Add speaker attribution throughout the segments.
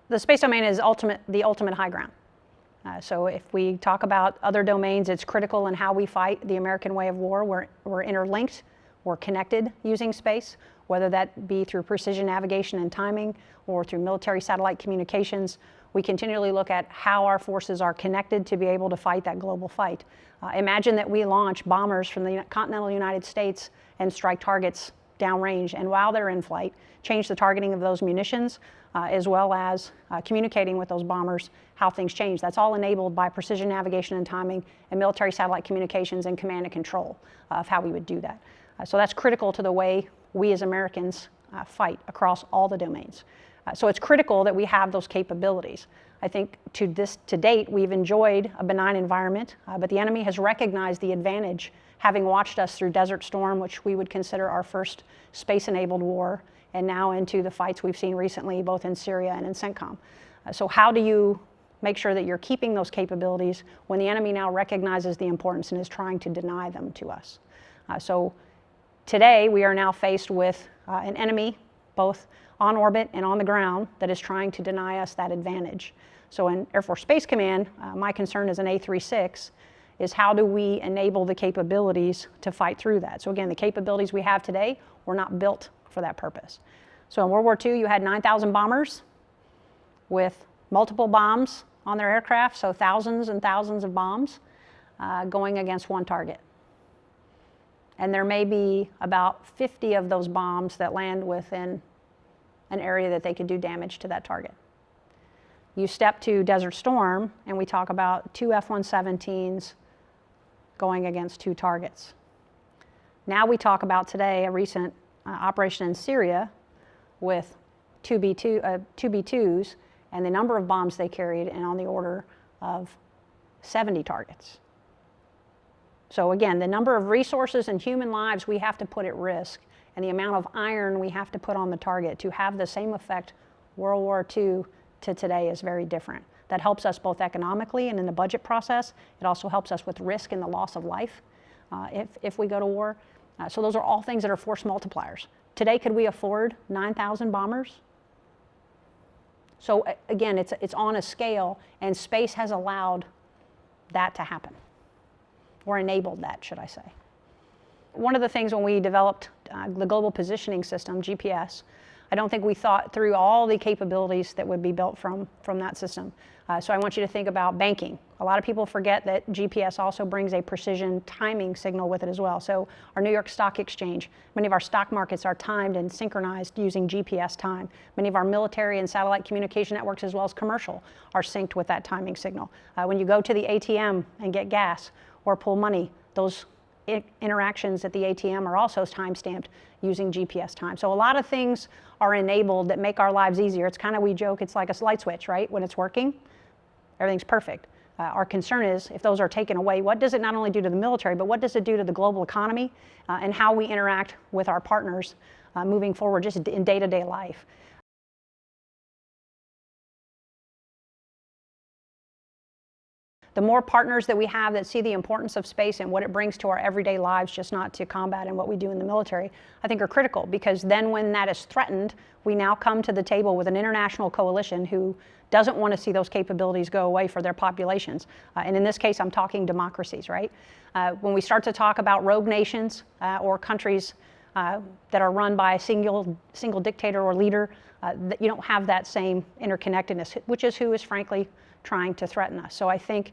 Speaker 1: The space domain is the ultimate high ground. So if we talk about other domains, it's critical in how we fight the American way of war. We're interlinked, we're connected using space, whether that be through precision navigation and timing or through military satellite communications. We continually look at how our forces are connected to be able to fight that global fight. Imagine that we launch bombers from the continental United States and strike targets downrange, and while they're in flight, change the targeting of those munitions, as well as communicating with those bombers how things change. That's all enabled by precision navigation and timing and military satellite communications and command and control of how we would do that. So that's critical to the way we as Americans fight across all the domains. So it's critical that we have those capabilities. I think to date, we've enjoyed a benign environment, but the enemy has recognized the advantage, having watched us through Desert Storm, which we would consider our first space-enabled war, and now into the fights we've seen recently, both in Syria and in CENTCOM. So how do you make sure that you're keeping those capabilities when the enemy now recognizes the importance and is trying to deny them to us? So today, we are now faced with an enemy, both on orbit and on the ground, that is trying to deny us that advantage. So in Air Force Space Command, my concern as an A36 is how do we enable the capabilities to fight through that? So again, the capabilities we have today were not built for that purpose. So in World War II, you had 9,000 bombers with multiple bombs on their aircraft, so thousands and thousands of bombs going against one target. And there may be about 50 of those bombs that land within an area that they could do damage to that target. You step to Desert Storm, and we talk about 2 F-117s going against 2 targets. Now we talk about today a recent operation in Syria with 2 B-2s, and the number of bombs they carried, and on the order of 70 targets. So again, the number of resources and human lives we have to put at risk, and the amount of iron we have to put on the target to have the same effect World War II to today is very different. That helps us both economically and in the budget process. It also helps us with risk and the loss of life if we go to war. So those are all things that are force multipliers. Today, could we afford 9,000 bombers? So again, it's on a scale, and space has allowed that to happen, or enabled that, should I say. One of the things when we developed the Global Positioning System, GPS, I don't think we thought through all the capabilities that would be built from that system. So I want you to think about banking. A lot of people forget that GPS also brings a precision timing signal with it as well. So our New York Stock Exchange, many of our stock markets are timed and synchronized using GPS time. Many of our military and satellite communication networks, as well as commercial, are synced with that timing signal. When you go to the ATM and get gas or pull money, those interactions at the ATM are also time-stamped using GPS time. So a lot of things are enabled that make our lives easier. It's kind of, we joke, it's like a light switch, right? When it's working, everything's perfect. Our concern is if those are taken away, what does it not only do to the military, but what does it do to the global economy and how we interact with our partners moving forward just in day-to-day life. The more partners that we have that see the importance of space and what it brings to our everyday lives, just not to combat and what we do in the military, I think are critical, because then when that is threatened, we now come to the table with an international coalition who doesn't want to see those capabilities go away for their populations. And in this case, I'm talking democracies, right? When we start to talk about rogue nations or countries that are run by a single dictator or leader, you don't have that same interconnectedness, which is who is frankly trying to threaten us. So I think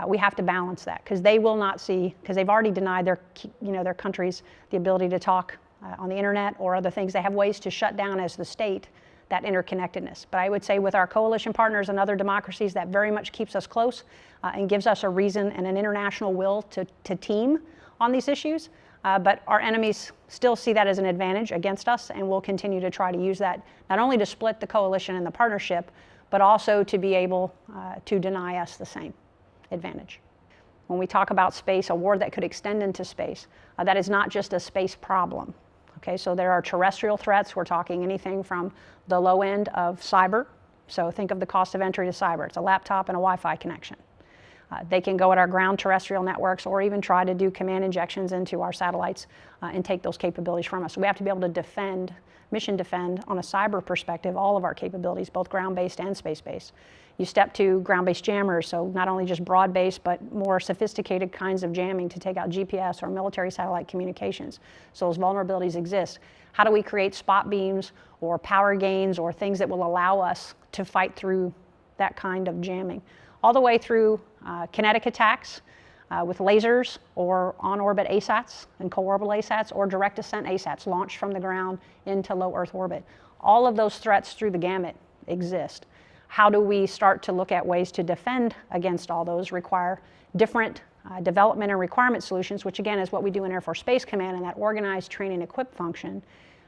Speaker 1: we have to balance that, because they will not see, because they've already denied their countries the ability to talk on the internet or other things. They have ways to shut down as the state that interconnectedness. But I would say with our coalition partners and other democracies, that very much keeps us close and gives us a reason and an international will to team on these issues. But our enemies still see that as an advantage against us, and we'll continue to try to use that not only to split the coalition and the partnership, but also to be able to deny us the same advantage. When we talk about space, a war that could extend into space, that is not just a space problem. Okay, so there are terrestrial threats. We're talking anything from the low end of cyber. So think of the cost of entry to cyber. It's a laptop and a Wi-Fi connection. They can go at our ground terrestrial networks or even try to do command injections into our satellites and take those capabilities from us. So we have to be able to defend, mission defend on a cyber perspective, all of our capabilities, both ground-based and space-based. You step to ground-based jammers, so not only just broad-based, but more sophisticated kinds of jamming to take out GPS or military satellite communications. So those vulnerabilities exist. How do we create spot beams or power gains or things that will allow us to fight through that kind of jamming? All the way through kinetic attacks with lasers or on-orbit ASATs and co-orbital ASATs or direct ascent ASATs launched from the ground into low Earth orbit. All of those threats through the gamut exist. How do we start to look at ways to defend against all those? Require different development and requirement solutions, which again is what we do in Air Force Space Command and that organized, train, and equip function.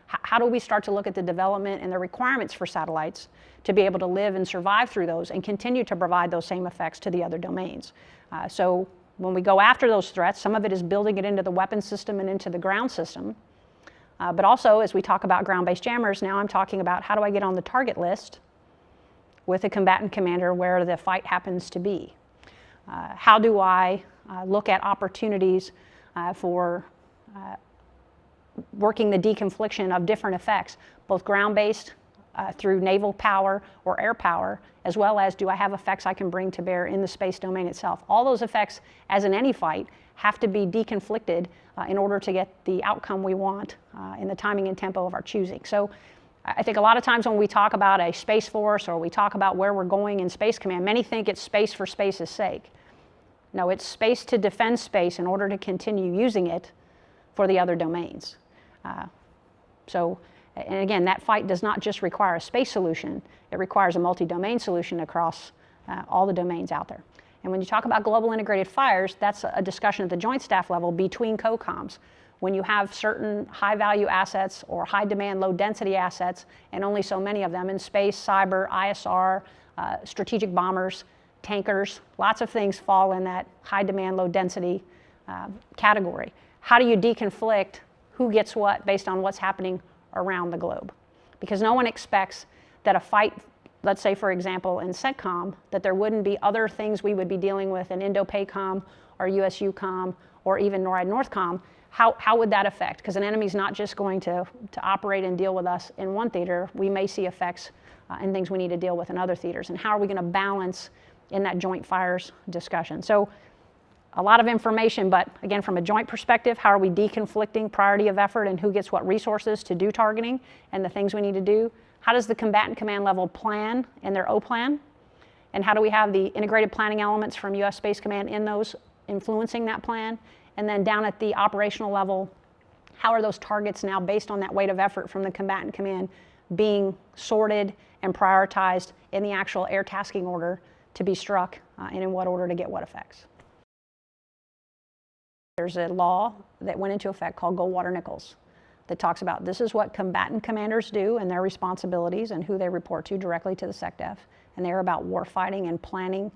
Speaker 1: How do we start to look at the development and the requirements for satellites to be able to live and survive through those and continue to provide those same effects to the other domains? So when we go after those threats, some of it is building it into the weapon system and into the ground system. But also, as we talk about ground-based jammers, now I'm talking about how do I get on the target list with a combatant commander where the fight happens to be? How do I look at opportunities for working the deconfliction of different effects, both ground-based through naval power or air power, as well as do I have effects I can bring to bear in the space domain itself? All those effects, as in any fight, have to be deconflicted in order to get the outcome we want in the timing and tempo of our choosing. So I think a lot of times when we talk about a space force or we talk about where we're going in Space Command, many think it's space for space's sake. No, it's space to defend space in order to continue using it for the other domains. And again, that fight does not just require a space solution, it requires a multi-domain solution across all the domains out there. And when you talk about global integrated fires, that's a discussion at the joint staff level between COCOMs. When you have certain high-value assets or high-demand, low-density assets, and only so many of them in space, cyber, ISR, strategic bombers, tankers, lots of things fall in that high-demand, low-density category. How do you deconflict who gets what based on what's happening around the globe? Because no one expects that a fight, let's say for example in CENTCOM, that there wouldn't be other things we would be dealing with in Indo-PACOM or USUCOM or even NORAD-NORTHCOM. How would that affect? Because an enemy's not just going to operate and deal with us in one theater. We may see effects and things we need to deal with in other theaters. And how are we going to balance in that joint fires discussion? So a lot of information, but again, from a joint perspective, how are we deconflicting priority of effort and who gets what resources to do targeting and the things we need to do? How does the combatant command level plan in their O-plan? And how do we have the integrated planning elements from U.S. Space Command in those influencing that plan? And then down at the operational level, how are those targets now based on that weight of effort from the combatant command being sorted and prioritized in the actual air tasking order to be struck and in what order to get what effects? There's a law that went into effect called Goldwater-Nichols that talks about this is what combatant commanders do and their responsibilities and who they report to directly to the SecDef. And they're about warfighting and planning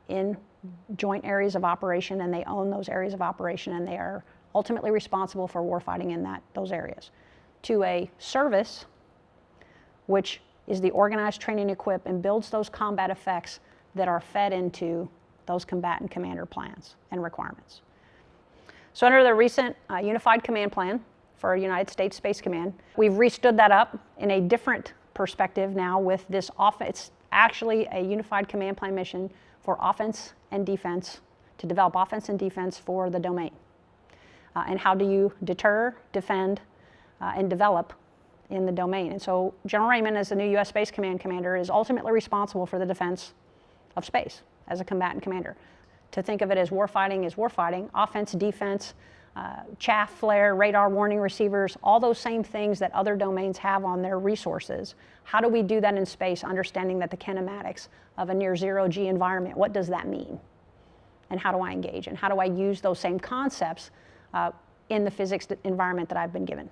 Speaker 1: in joint areas of operation, and they own those areas of operation, and they are ultimately responsible for warfighting in those areas. To a service, which is the organized, training, equip, and builds those combat effects that are fed into those combatant commander plans and requirements. So under the recent Unified Command Plan for United States Space Command, we've restood that up in a different perspective now with this it's actually a Unified Command Plan mission for offense and defense, to develop offense and defense for the domain. And how do you deter, defend, and develop in the domain? And so General Raymond, as the new U.S. Space Command commander, is ultimately responsible for the defense of space as a combatant commander. To think of it as warfighting is warfighting, offense, defense, chaff, flare, radar warning receivers, all those same things that other domains have on their resources. How do we do that in space, understanding that the kinematics of a near zero G environment, what does that mean? And how do I engage? And how do I use those same concepts in the physics environment that I've been given?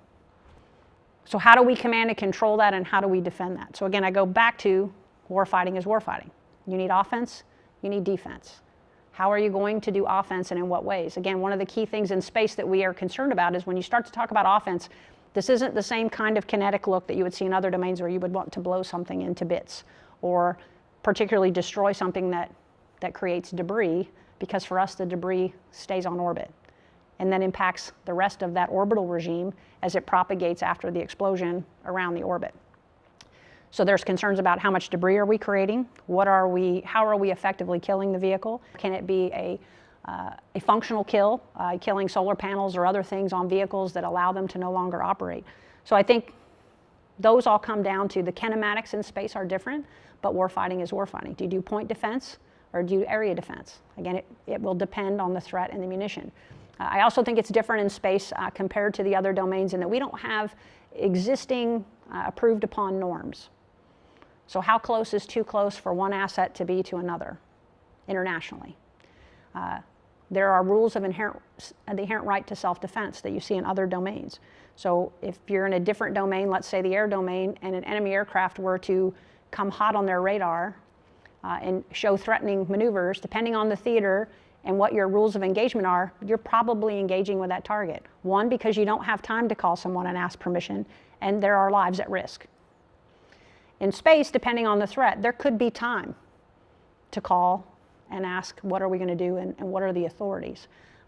Speaker 1: So how do we command and control that, and how do we defend that? So again, I go back to warfighting is warfighting. You need offense, you need defense. How are you going to do offense and in what ways? Again, one of the key things in space that we are concerned about is when you start to talk about offense, this isn't the same kind of kinetic look that you would see in other domains where you would want to blow something into bits or particularly destroy something that that creates debris, because for us the debris stays on orbit and then impacts the rest of that orbital regime as it propagates after the explosion around the orbit. So there's concerns about how much debris are we creating, how are we effectively killing the vehicle? Can it be a functional kill, killing solar panels or other things on vehicles that allow them to no longer operate? So I think those all come down to the kinematics in space are different, but warfighting is warfighting. Do you do point defense or do you do area defense? Again, it will depend on the threat and the munition. I also think it's different in space compared to the other domains in that we don't have existing approved upon norms. So how close is too close for one asset to be to another internationally? There are rules of the inherent right to self-defense that you see in other domains. So if you're in a different domain, let's say the air domain, and an enemy aircraft were to come hot on their radar and show threatening maneuvers, depending on the theater and what your rules of engagement are, you're probably engaging with that target. One, because you don't have time to call someone and ask permission, and there are lives at risk. In space, depending on the threat, there could be time to call and ask, what are we going to do and what are the authorities?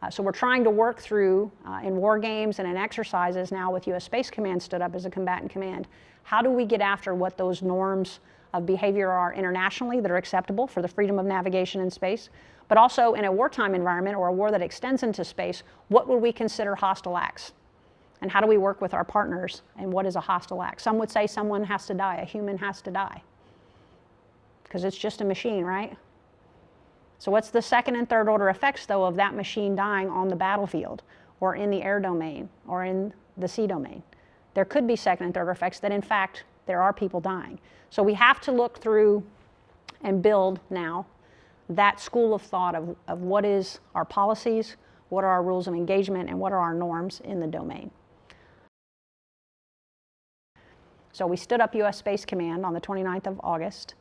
Speaker 1: So we're trying to work through, in war games and in exercises now with U.S. Space Command stood up as a combatant command, how do we get after what those norms of behavior are internationally that are acceptable for the freedom of navigation in space, but also in a wartime environment or a war that extends into space, what would we consider hostile acts? And how do we work with our partners, and what is a hostile act? Some would say someone has to die, a human has to die, because it's just a machine, right? So what's the second and third order effects, though, of that machine dying on the battlefield or in the air domain or in the sea domain? There could be second and third order effects that, in fact, there are people dying. So we have to look through and build now that school of thought of what is our policies, what are our rules of engagement, and what are our norms in the domain. So we stood up U.S. Space Command on the 29th of August.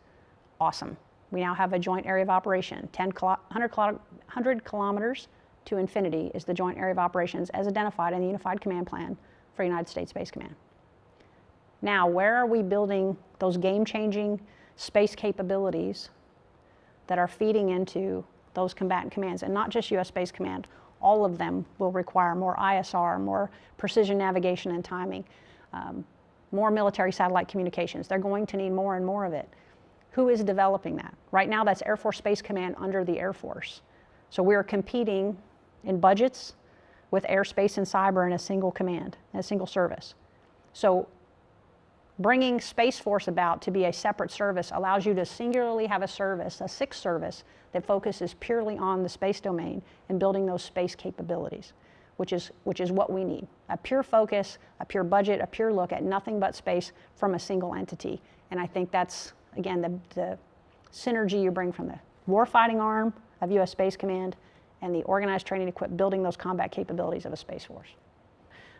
Speaker 1: Awesome. We now have a joint area of operation. 100 kilometers to infinity is the joint area of operations as identified in the Unified Command Plan for United States Space Command. Now, where are we building those game-changing space capabilities that are feeding into those combatant commands? And not just U.S. Space Command. All of them will require more ISR, more precision navigation and timing, more military satellite communications. They're going to need more and more of it. Who is developing that? Right now, that's Air Force Space Command under the Air Force. So we're competing in budgets with airspace and cyber in a single command, in a single service. So bringing Space Force about to be a separate service allows you to singularly have a service, a sixth service, that focuses purely on the space domain and building those space capabilities, which is what we need. A pure focus, a pure budget, a pure look at nothing but space from a single entity. And I think that's, again, the synergy you bring from the warfighting arm of U.S. Space Command and the organized training equipped building those combat capabilities of a Space Force.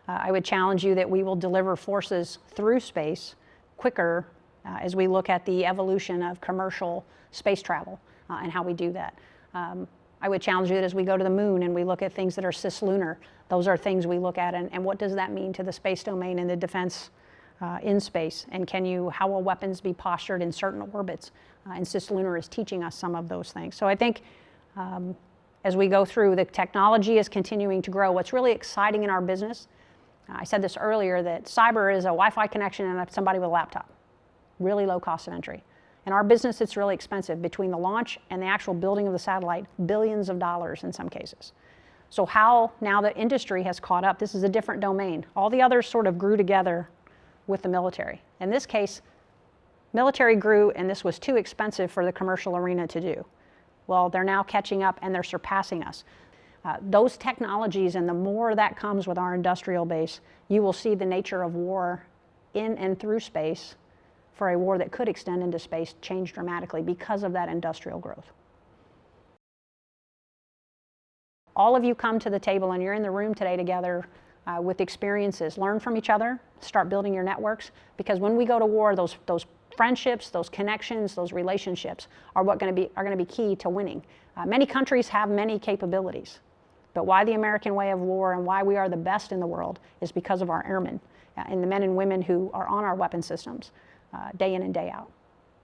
Speaker 1: I would challenge you that we will deliver forces through space quicker as we look at the evolution of commercial space travel and how we do that. I would challenge you that as we go to the moon and we look at things that are cislunar, those are things we look at, and what does that mean to the space domain and the defense in space? And how will weapons be postured in certain orbits? And cislunar is teaching us some of those things. So I think as we go through, the technology is continuing to grow. What's really exciting in our business, I said this earlier, that cyber is a Wi-Fi connection and somebody with a laptop. Really low cost of entry. In our business, it's really expensive. Between the launch and the actual building of the satellite, billions of dollars in some cases. So how, now that industry has caught up, this is a different domain. All the others sort of grew together with the military. In this case, military grew and this was too expensive for the commercial arena to do. Well, they're now catching up and they're surpassing us. Those technologies, and the more that comes with our industrial base, you will see the nature of war in and through space for a war that could extend into space change dramatically because of that industrial growth. All of you come to the table and you're in the room today together with experiences. Learn from each other, start building your networks, because when we go to war, those friendships, those connections, those relationships are going to be key to winning. Many countries have many capabilities, but why the American way of war and why we are the best in the world is because of our airmen and the men and women who are on our weapon systems day in and day out.